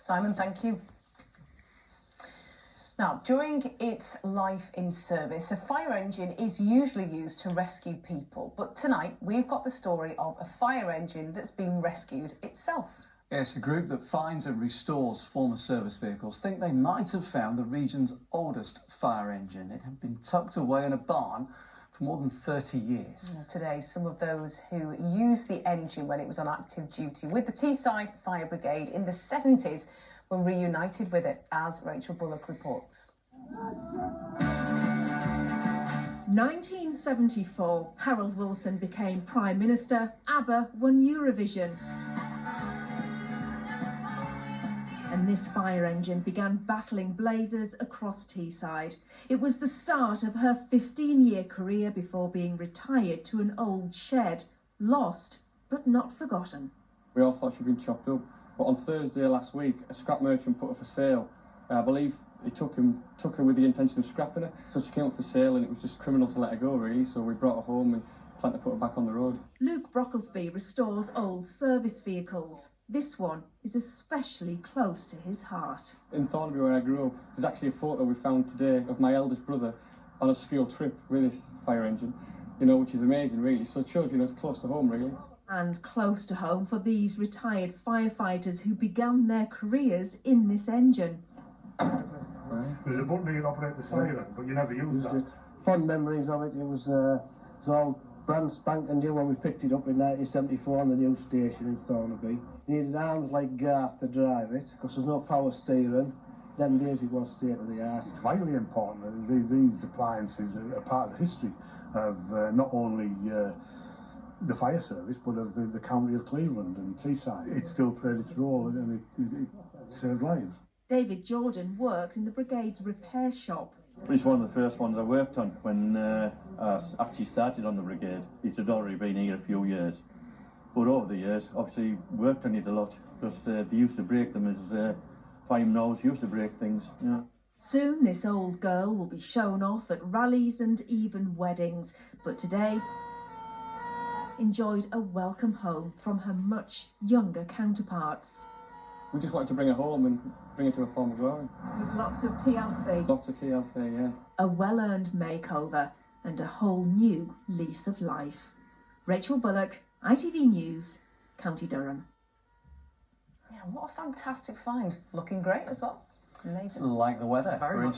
Simon, thank you. Now, during its life in service, a fire engine is usually used to rescue people. But tonight, we've got the story of a fire engine that's been rescued itself. Yes, a group that finds and restores former service vehicles think they might have found the region's oldest fire engine. It had been tucked away in a barn for more than 30 years. Today, some of those who used the engine when it was on active duty with the Teesside Fire Brigade in the 70s were reunited with it, as Rachel Bullock reports. 1974, Harold Wilson became Prime Minister. ABBA won Eurovision. And this fire engine began battling blazes across Teesside. It was the start of her 15-year career before being retired to an old shed. Lost, but not forgotten. We all thought she'd been chopped up, but on Thursday last week, a scrap merchant put her for sale. I believe he took her with the intention of scrapping her, so she came up for sale, and it was just criminal to let her go, really, so we brought her home and planned to put her back on the road. Luke Brocklesby restores old service vehicles. This one is especially close to his heart. In Thornaby, where I grew up, there's actually a photo we found today of my eldest brother on a school trip with this fire engine, which is amazing, really. So it shows, it's close to home, really. And close to home for these retired firefighters who began their careers in this engine. There's a button you can operate the siren, but you never used that. Fond memories of it. It was all brand spanking new when we picked it up in 1974 on the new station in Thornaby. Needed arms like Garth to drive it, because there's no power steering. Them days it was state of the art. It's vitally important that these appliances are part of the history of not only the fire service, but of the county of Cleveland and Teesside. It still played its role and it saved lives. David Jordan worked in the brigade's repair shop. It's one of the first ones I worked on when I actually started on the brigade. It had already been here a few years, but over the years, obviously worked on it a lot because they used to break them as firemen knows, used to break things. Yeah. Soon this old girl will be shown off at rallies and even weddings, but today enjoyed a welcome home from her much younger counterparts. We just wanted to bring her home and bring her to a former glory. With lots of TLC. Lots of TLC, yeah. A well-earned makeover and a whole new lease of life. Rachel Bullock, ITV News, County Durham. Yeah, what a fantastic find. Looking great as well. Amazing. Like the weather. Very much.